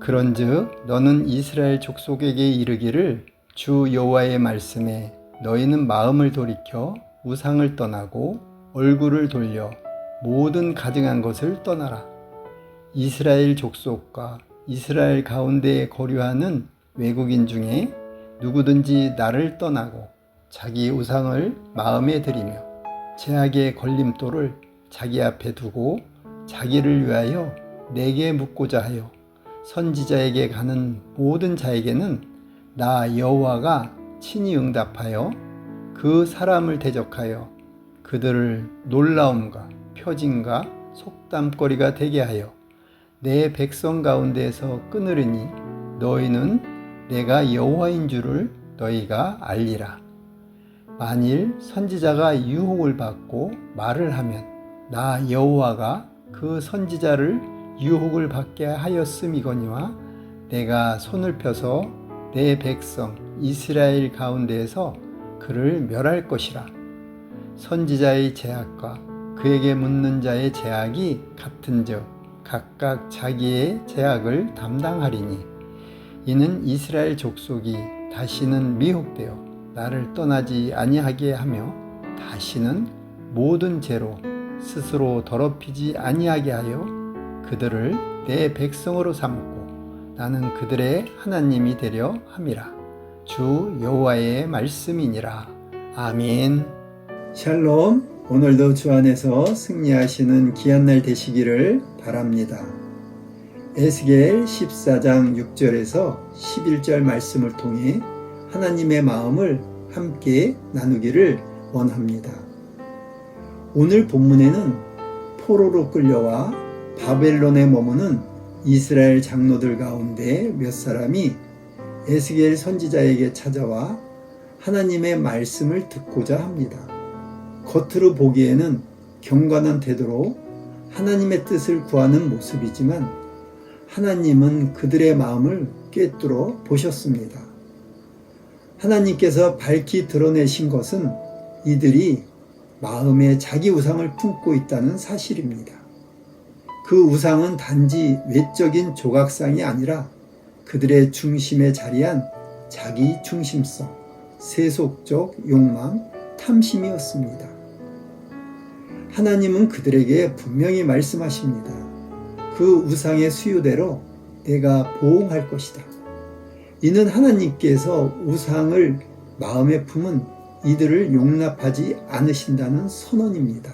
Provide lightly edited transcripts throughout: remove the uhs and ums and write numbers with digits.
그런즉 너는 이스라엘 족속에게 이르기를 주 여호와의 말씀에 너희는 마음을 돌이켜 우상을 떠나고 얼굴을 돌려 모든 가증한 것을 떠나라. 이스라엘 족속과 이스라엘 가운데에 거류하는 외국인 중에 누구든지 나를 떠나고 자기 우상을 마음에 들이며 제약의 걸림돌을 자기 앞에 두고 자기를 위하여 내게 묻고자 하여 선지자에게 가는 모든 자에게는 나 여호와가 친히 응답하여 그 사람을 대적하여 그들을 놀라움과 표징과 속담거리가 되게 하여 내 백성 가운데에서 끊으리니 너희는 내가 여호와인 줄을 너희가 알리라. 만일 선지자가 유혹을 받고 말을 하면 나 여호와가 그 선지자를 유혹을 받게 하였음이거니와 내가 손을 펴서 내 백성 이스라엘 가운데에서 그를 멸할 것이라. 선지자의 제약과 그에게 묻는 자의 제약이 같은즉 각각 자기의 제약을 담당하리니 이는 이스라엘 족속이 다시는 미혹되어 나를 떠나지 아니하게 하며 다시는 모든 죄로 스스로 더럽히지 아니하게 하여 그들을 내 백성으로 삼고 나는 그들의 하나님이 되려 함이라. 주 여호와의 말씀이니라. 아멘. 샬롬. 오늘도 주 안에서 승리하시는 귀한 날 되시기를 바랍니다. 에스겔 14장 6절에서 11절 말씀을 통해 하나님의 마음을 함께 나누기를 원합니다. 오늘 본문에는 포로로 끌려와 바벨론에 머무는 이스라엘 장로들 가운데 몇 사람이 에스겔 선지자에게 찾아와 하나님의 말씀을 듣고자 합니다. 겉으로 보기에는 경건한 태도로 하나님의 뜻을 구하는 모습이지만 하나님은 그들의 마음을 꿰뚫어 보셨습니다. 하나님께서 밝히 드러내신 것은 이들이 마음에 자기 우상을 품고 있다는 사실입니다. 그 우상은 단지 외적인 조각상이 아니라 그들의 중심에 자리한 자기 중심성, 세속적 욕망, 탐심이었습니다. 하나님은 그들에게 분명히 말씀하십니다. 그 우상의 수요대로 내가 보응할 것이다. 이는 하나님께서 우상을 마음에 품은 이들을 용납하지 않으신다는 선언입니다.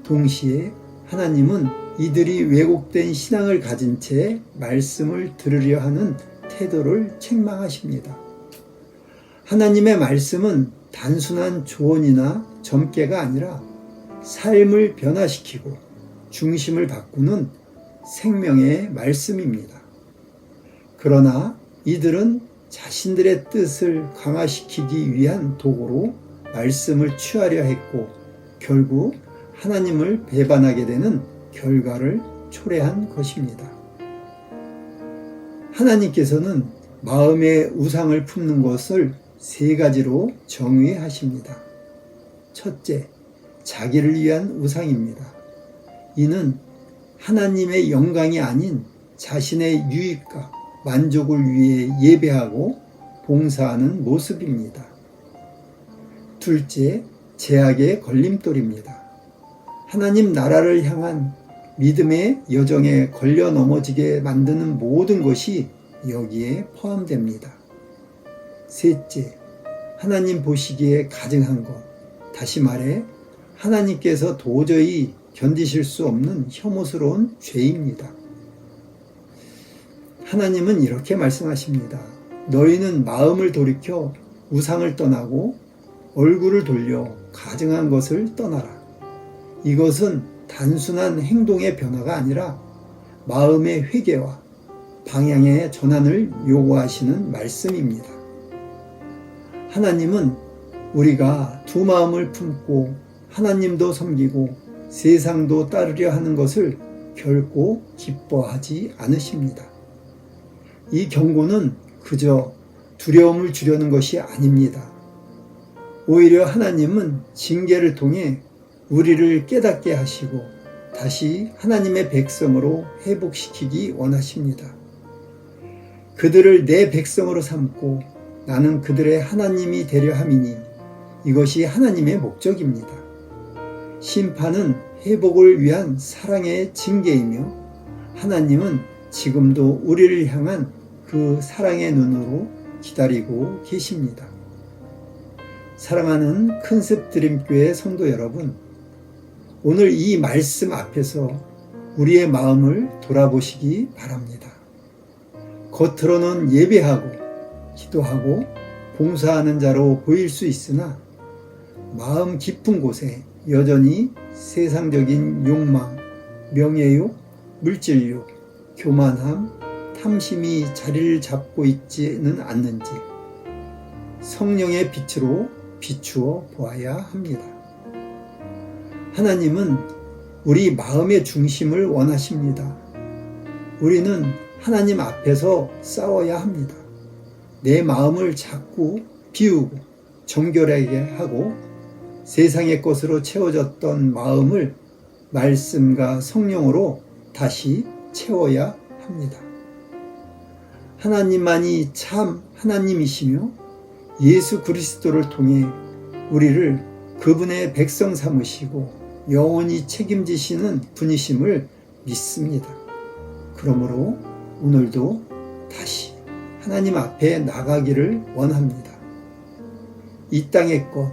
동시에 하나님은 이들이 왜곡된 신앙을 가진 채 말씀을 들으려 하는 태도를 책망하십니다. 하나님의 말씀은 단순한 조언이나 점괘가 아니라 삶을 변화시키고 중심을 바꾸는 생명의 말씀입니다. 그러나 이들은 자신들의 뜻을 강화시키기 위한 도구로 말씀을 취하려 했고 결국 하나님을 배반하게 되는 결과를 초래한 것입니다. 하나님께서는 마음에 우상을 품는 것을 세 가지로 정의하십니다. 첫째, 자기를 위한 우상입니다. 이는 하나님의 영광이 아닌 자신의 유익과 만족을 위해 예배하고 봉사하는 모습입니다. 둘째, 제약의 걸림돌입니다. 하나님 나라를 향한 믿음의 여정에 걸려 넘어지게 만드는 모든 것이 여기에 포함됩니다. 셋째, 하나님 보시기에 가증한 것, 다시 말해 하나님께서 도저히 견디실 수 없는 혐오스러운 죄입니다. 하나님은 이렇게 말씀하십니다. 너희는 마음을 돌이켜 우상을 떠나고 얼굴을 돌려 가증한 것을 떠나라. 이것은 단순한 행동의 변화가 아니라 마음의 회개와 방향의 전환을 요구하시는 말씀입니다. 하나님은 우리가 두 마음을 품고 하나님도 섬기고 세상도 따르려 하는 것을 결코 기뻐하지 않으십니다. 이 경고는 그저 두려움을 주려는 것이 아닙니다. 오히려 하나님은 징계를 통해 우리를 깨닫게 하시고 다시 하나님의 백성으로 회복시키기 원하십니다. 그들을 내 백성으로 삼고 나는 그들의 하나님이 되려 함이니 이것이 하나님의 목적입니다. 심판은 회복을 위한 사랑의 징계이며 하나님은 지금도 우리를 향한 그 사랑의 눈으로 기다리고 계십니다. 사랑하는 큰습드림교회 성도 여러분, 오늘 이 말씀 앞에서 우리의 마음을 돌아보시기 바랍니다. 겉으로는 예배하고 기도하고 봉사하는 자로 보일 수 있으나 마음 깊은 곳에 여전히 세상적인 욕망, 명예욕, 물질욕, 교만함, 탐심이 자리를 잡고 있지는 않는지 성령의 빛으로 비추어 보아야 합니다. 하나님은 우리 마음의 중심을 원하십니다. 우리는 하나님 앞에서 싸워야 합니다. 내 마음을 자꾸 비우고 정결하게 하고 세상의 것으로 채워졌던 마음을 말씀과 성령으로 다시 채워야 합니다. 하나님만이 참 하나님이시며 예수 그리스도를 통해 우리를 그분의 백성 삼으시고 영원히 책임지시는 분이심을 믿습니다. 그러므로 오늘도 다시 하나님 앞에 나가기를 원합니다. 이 땅의 것,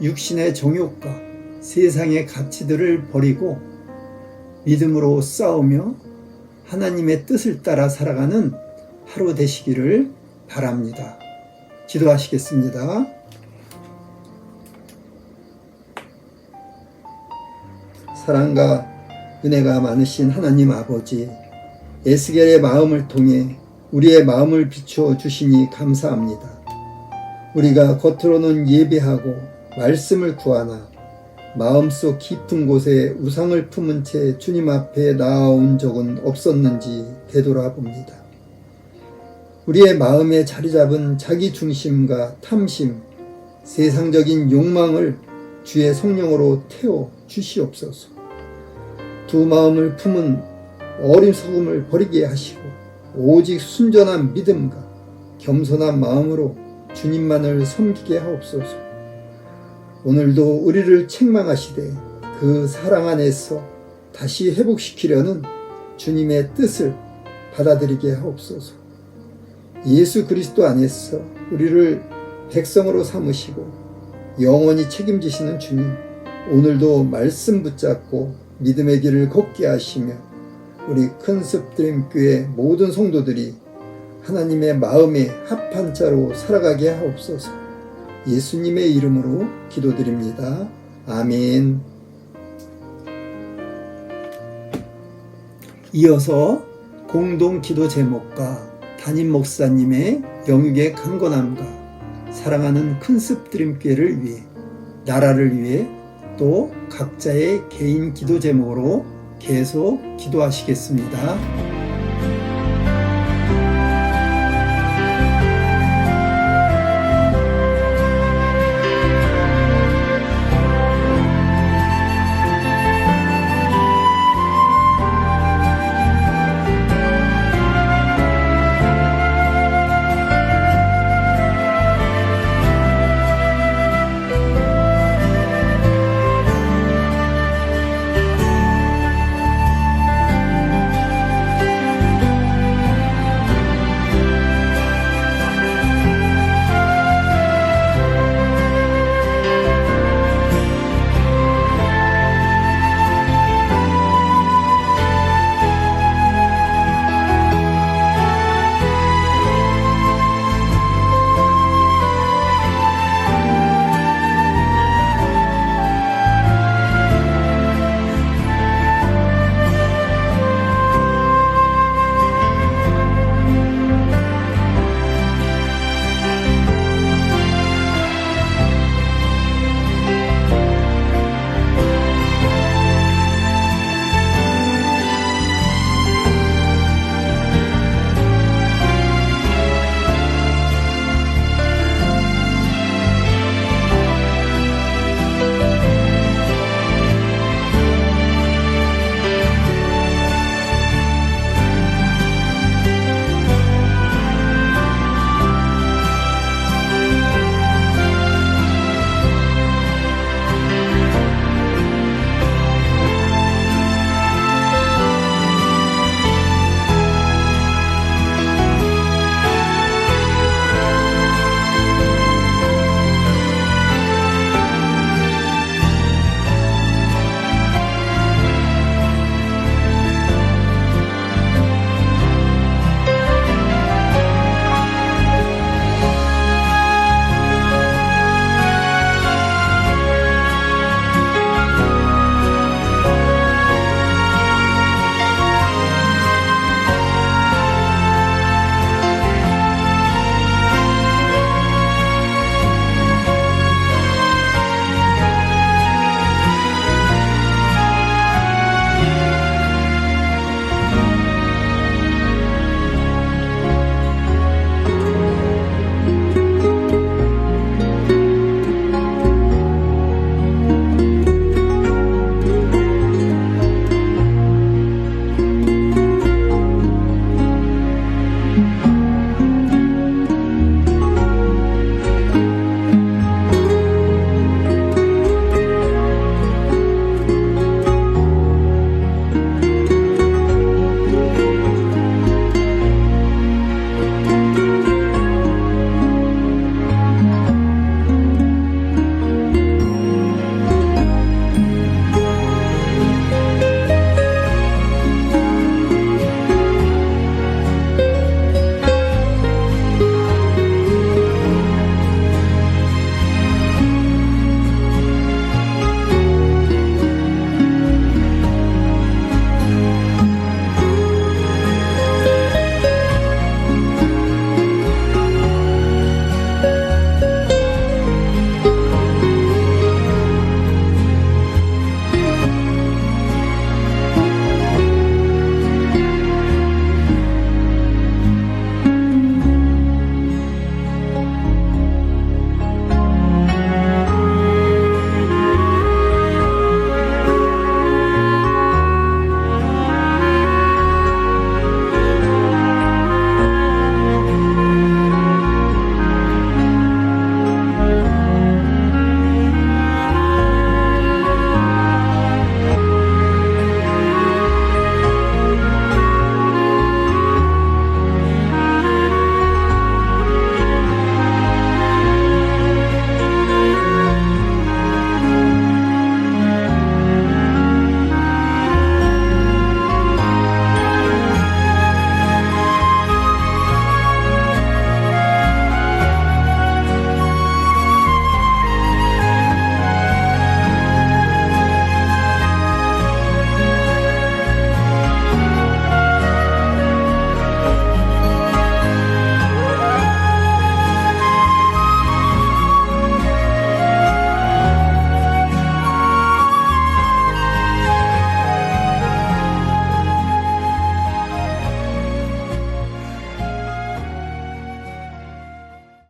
육신의 정욕과 세상의 가치들을 버리고 믿음으로 싸우며 하나님의 뜻을 따라 살아가는 하루 되시기를 바랍니다. 기도하시겠습니다. 사랑과 은혜가 많으신 하나님 아버지, 에스겔의 마음을 통해 우리의 마음을 비추어 주시니 감사합니다. 우리가 겉으로는 예배하고 말씀을 구하나 마음속 깊은 곳에 우상을 품은 채 주님 앞에 나아온 적은 없었는지 되돌아봅니다. 우리의 마음에 자리 잡은 자기 중심과 탐심, 세상적인 욕망을 주의 성령으로 태워 주시옵소서. 두 마음을 품은 어리석음을 버리게 하시고 오직 순전한 믿음과 겸손한 마음으로 주님만을 섬기게 하옵소서. 오늘도 우리를 책망하시되 그 사랑 안에서 다시 회복시키려는 주님의 뜻을 받아들이게 하옵소서. 예수 그리스도 안에서 우리를 백성으로 삼으시고 영원히 책임지시는 주님, 오늘도 말씀 붙잡고 믿음의 길을 걷게 하시며 우리 큰습드림교회 모든 성도들이 하나님의 마음에 합한 자로 살아가게 하옵소서. 예수님의 이름으로 기도드립니다. 아멘. 이어서 공동 기도 제목과 담임 목사님의 영육의 강건함과 사랑하는 큰습드림교회를 위해, 나라를 위해, 또 각자의 개인 기도 제목으로 계속 기도하시겠습니다.